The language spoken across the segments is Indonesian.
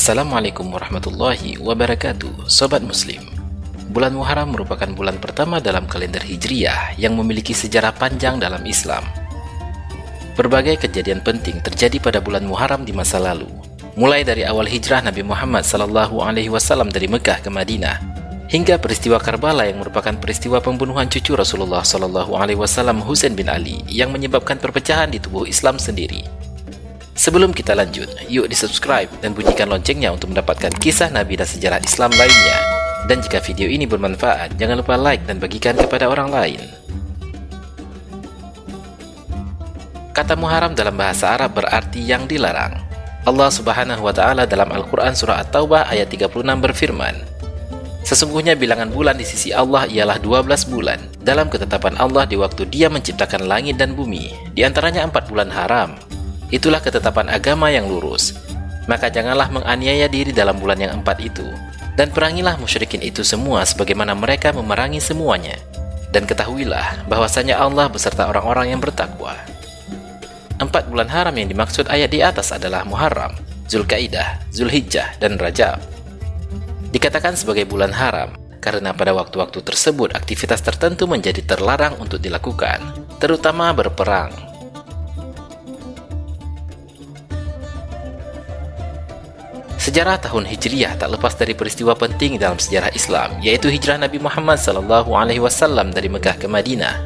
Assalamualaikum warahmatullahi wabarakatuh, Sobat Muslim. Bulan Muharram merupakan bulan pertama dalam kalender Hijriyah yang memiliki sejarah panjang dalam Islam. Berbagai kejadian penting terjadi pada bulan Muharram di masa lalu, mulai dari awal hijrah Nabi Muhammad SAW dari Mekah ke Madinah, hingga peristiwa Karbala yang merupakan peristiwa pembunuhan cucu Rasulullah SAW, Husain bin Ali, yang menyebabkan perpecahan di tubuh Islam sendiri. Sebelum kita lanjut, yuk di-subscribe dan bunyikan loncengnya untuk mendapatkan kisah Nabi dan sejarah Islam lainnya. Dan jika video ini bermanfaat, jangan lupa like dan bagikan kepada orang lain. Kata Muharram dalam bahasa Arab berarti yang dilarang. Allah Subhanahu wa Ta'ala dalam Al-Quran Surah At-Taubah ayat 36 berfirman, "Sesungguhnya bilangan bulan di sisi Allah ialah 12 bulan dalam ketetapan Allah di waktu Dia menciptakan langit dan bumi, di antaranya 4 bulan haram. Itulah ketetapan agama yang lurus. Maka janganlah menganiaya diri dalam bulan yang 4 itu, dan perangilah musyrikin itu semua sebagaimana mereka memerangi semuanya. Dan ketahuilah bahwasanya Allah beserta orang-orang yang bertakwa." 4 bulan haram yang dimaksud ayat di atas adalah Muharram, Zulkaidah, Zulhijjah, dan Rajab. Dikatakan sebagai bulan haram karena pada waktu-waktu tersebut aktivitas tertentu menjadi terlarang untuk dilakukan, terutama berperang. Sejarah tahun Hijriyah tak lepas dari peristiwa penting dalam sejarah Islam, yaitu hijrah Nabi Muhammad SAW dari Mekah ke Madinah.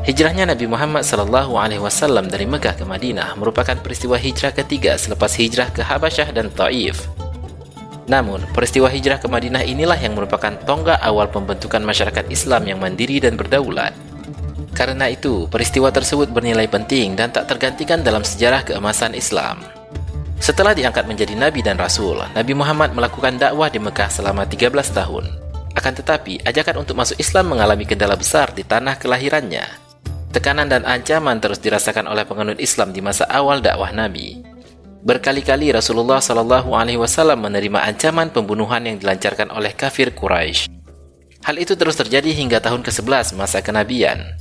Hijrahnya Nabi Muhammad SAW dari Mekah ke Madinah merupakan peristiwa hijrah ketiga selepas hijrah ke Habasyah dan Taif. Namun, peristiwa hijrah ke Madinah inilah yang merupakan tonggak awal pembentukan masyarakat Islam yang mandiri dan berdaulat. Karena itu, peristiwa tersebut bernilai penting dan tak tergantikan dalam sejarah keemasan Islam. Setelah diangkat menjadi Nabi dan Rasul, Nabi Muhammad melakukan dakwah di Mekah selama 13 tahun. Akan tetapi, ajakan untuk masuk Islam mengalami kendala besar di tanah kelahirannya. Tekanan dan ancaman terus dirasakan oleh penganut Islam di masa awal dakwah Nabi. Berkali-kali Rasulullah SAW menerima ancaman pembunuhan yang dilancarkan oleh kafir Quraisy. Hal itu terus terjadi hingga tahun ke-11 masa kenabian.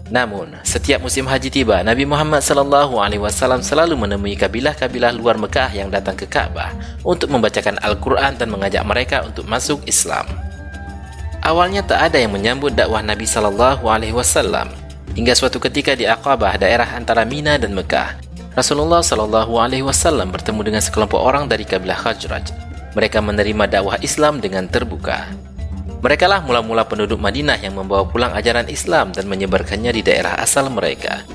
Namun, setiap musim haji tiba, Nabi Muhammad SAW selalu menemui kabilah-kabilah luar Mekah yang datang ke Ka'bah untuk membacakan Al-Quran dan mengajak mereka untuk masuk Islam. Awalnya tak ada yang menyambut dakwah Nabi SAW, hingga suatu ketika di Aqabah, daerah antara Mina dan Mekah, Rasulullah SAW bertemu dengan sekelompok orang dari kabilah Khazraj. Mereka menerima dakwah Islam dengan terbuka. Mereka lah mula-mula penduduk Madinah yang membawa pulang ajaran Islam dan menyebarkannya di daerah asal mereka.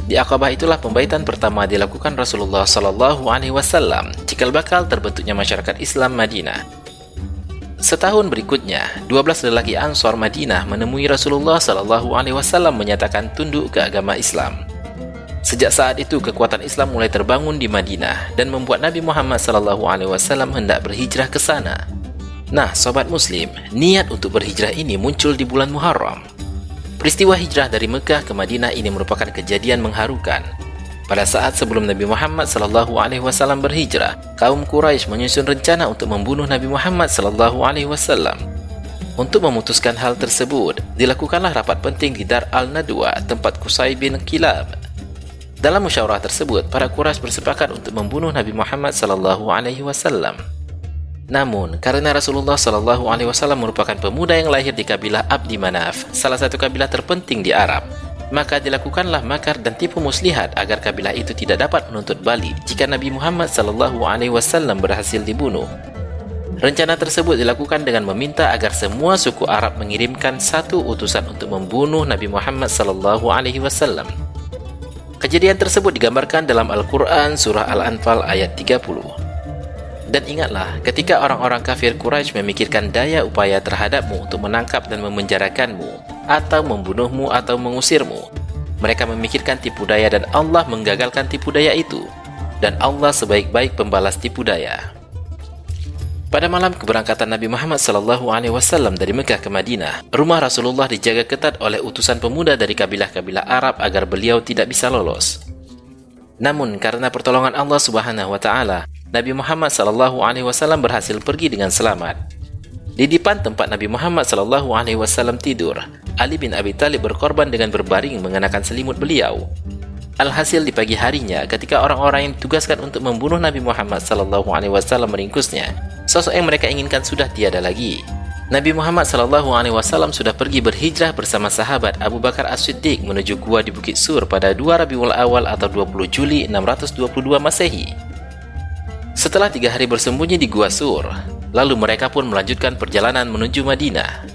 Di Aqabah itulah pembaitan pertama dilakukan Rasulullah SAW, cikal bakal terbentuknya masyarakat Islam Madinah. Setahun berikutnya, 12 lelaki Ansor Madinah menemui Rasulullah SAW menyatakan tunduk ke agama Islam. Sejak saat itu, kekuatan Islam mulai terbangun di Madinah dan membuat Nabi Muhammad SAW hendak berhijrah ke sana. Nah, Sobat Muslim, niat untuk berhijrah ini muncul di bulan Muharram. Peristiwa hijrah dari Mekah ke Madinah ini merupakan kejadian mengharukan. Pada saat sebelum Nabi Muhammad SAW berhijrah, kaum Quraisy menyusun rencana untuk membunuh Nabi Muhammad SAW. Untuk memutuskan hal tersebut, dilakukanlah rapat penting di Dar al-Nadwa, tempat Qusay bin Kilab. Dalam musyawarah tersebut, para Quraisy bersepakat untuk membunuh Nabi Muhammad SAW. Namun, karena Rasulullah SAW merupakan pemuda yang lahir di kabilah Abdi Manaf, salah satu kabilah terpenting di Arab, maka dilakukanlah makar dan tipu muslihat agar kabilah itu tidak dapat menuntut balik jika Nabi Muhammad SAW berhasil dibunuh. Rencana tersebut dilakukan dengan meminta agar semua suku Arab mengirimkan satu utusan untuk membunuh Nabi Muhammad SAW. Kejadian tersebut digambarkan dalam Al-Quran Surah Al-Anfal ayat 30. Dan ingatlah, ketika orang-orang kafir Quraisy memikirkan daya upaya terhadapmu untuk menangkap dan memenjarakanmu, atau membunuhmu atau mengusirmu, mereka memikirkan tipu daya dan Allah menggagalkan tipu daya itu. Dan Allah sebaik-baik pembalas tipu daya. Pada malam keberangkatan Nabi Muhammad SAW dari Mekah ke Madinah, rumah Rasulullah dijaga ketat oleh utusan pemuda dari kabilah-kabilah Arab agar beliau tidak bisa lolos. Namun, karena pertolongan Allah Subhanahu wa Ta'ala, Nabi Muhammad SAW berhasil pergi dengan selamat. Di depan tempat Nabi Muhammad SAW tidur, Ali bin Abi Thalib berkorban dengan berbaring mengenakan selimut beliau. Alhasil di pagi harinya, ketika orang-orang yang ditugaskan untuk membunuh Nabi Muhammad SAW meringkusnya, sosok yang mereka inginkan sudah tiada lagi. Nabi Muhammad SAW sudah pergi berhijrah bersama sahabat Abu Bakar As-Siddiq menuju gua di Bukit Sur pada 2 Rabiul Awal atau 20 Juli 622 Masehi. Setelah 3 hari bersembunyi di Gua Sur, lalu mereka pun melanjutkan perjalanan menuju Madinah.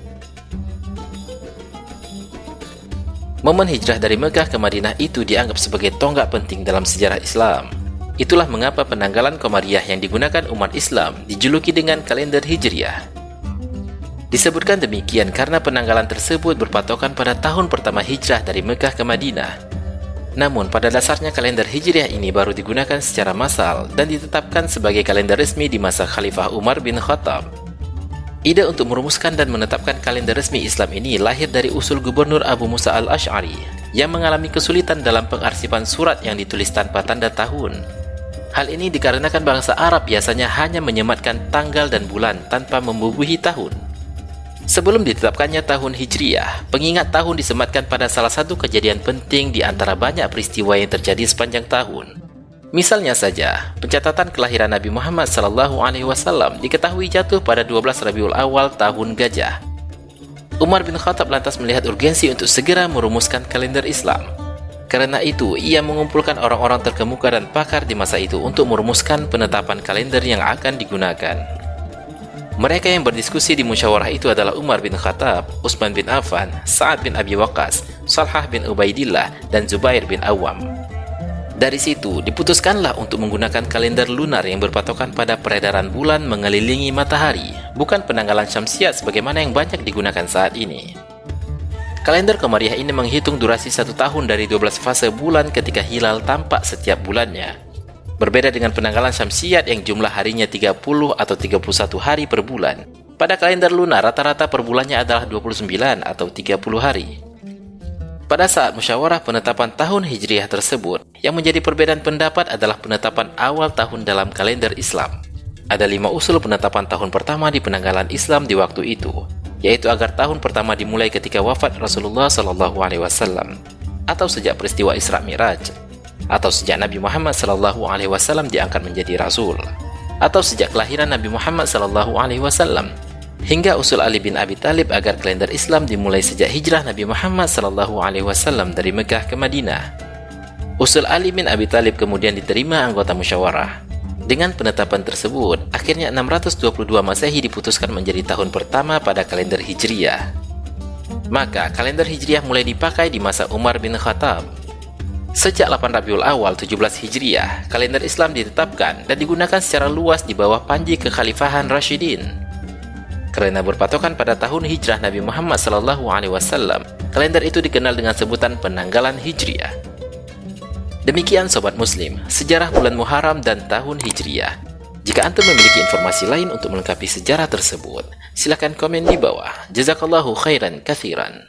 Momen hijrah dari Mekah ke Madinah itu dianggap sebagai tonggak penting dalam sejarah Islam. Itulah mengapa penanggalan Qamariyah yang digunakan umat Islam dijuluki dengan kalender Hijriah. Disebutkan demikian karena penanggalan tersebut berpatokan pada tahun pertama hijrah dari Mekah ke Madinah. Namun pada dasarnya kalender Hijriah ini baru digunakan secara massal dan ditetapkan sebagai kalender resmi di masa Khalifah Umar bin Khattab. Ide untuk merumuskan dan menetapkan kalender resmi Islam ini lahir dari usul Gubernur Abu Musa al-Ash'ari yang mengalami kesulitan dalam pengarsipan surat yang ditulis tanpa tanda tahun. Hal ini dikarenakan bangsa Arab biasanya hanya menyematkan tanggal dan bulan tanpa membubuhi tahun. Sebelum ditetapkannya tahun Hijriah, pengingat tahun disematkan pada salah satu kejadian penting di antara banyak peristiwa yang terjadi sepanjang tahun. Misalnya saja, pencatatan kelahiran Nabi Muhammad SAW diketahui jatuh pada 12 Rabiul Awal tahun Gajah. Umar bin Khattab lantas melihat urgensi untuk segera merumuskan kalender Islam. Karena itu, ia mengumpulkan orang-orang terkemuka dan pakar di masa itu untuk merumuskan penetapan kalender yang akan digunakan. Mereka yang berdiskusi di musyawarah itu adalah Umar bin Khattab, Utsman bin Affan, Sa'ad bin Abi Waqqas, Talhah bin Ubaidillah, dan Zubair bin Awam. Dari situ, diputuskanlah untuk menggunakan kalender lunar yang berpatokan pada peredaran bulan mengelilingi matahari, bukan penanggalan Syamsiah sebagaimana yang banyak digunakan saat ini. Kalender Qamariyah ini menghitung durasi 1 tahun dari 12 fase bulan ketika hilal tampak setiap bulannya. Berbeda dengan penanggalan Syamsiah yang jumlah harinya 30 atau 31 hari per bulan. Pada kalender lunar rata-rata per bulannya adalah 29 atau 30 hari. Pada saat musyawarah penetapan tahun Hijriah tersebut, yang menjadi perbedaan pendapat adalah penetapan awal tahun dalam kalender Islam. Ada 5 usul penetapan tahun pertama di penanggalan Islam di waktu itu, yaitu agar tahun pertama dimulai ketika wafat Rasulullah SAW, atau sejak peristiwa Isra Mi'raj, atau sejak Nabi Muhammad SAW diangkat menjadi Rasul, atau sejak kelahiran Nabi Muhammad SAW, hingga usul Ali bin Abi Thalib agar kalender Islam dimulai sejak hijrah Nabi Muhammad SAW dari Mekah ke Madinah. Usul Ali bin Abi Thalib kemudian diterima anggota musyawarah. Dengan penetapan tersebut, akhirnya 622 Masehi diputuskan menjadi tahun pertama pada kalender Hijriah. Maka kalender Hijriah mulai dipakai di masa Umar bin Khattab. Sejak 8 Rabiul Awal 17 Hijriah, kalender Islam ditetapkan dan digunakan secara luas di bawah panji kekhalifahan Rashidin. Karena berpatokan pada tahun hijrah Nabi Muhammad SAW, kalender itu dikenal dengan sebutan penanggalan Hijriah. Demikian Sobat Muslim, sejarah bulan Muharram dan tahun Hijriah. Jika Antum memiliki informasi lain untuk melengkapi sejarah tersebut, silakan komen di bawah. Jazakallahu khairan katsiran.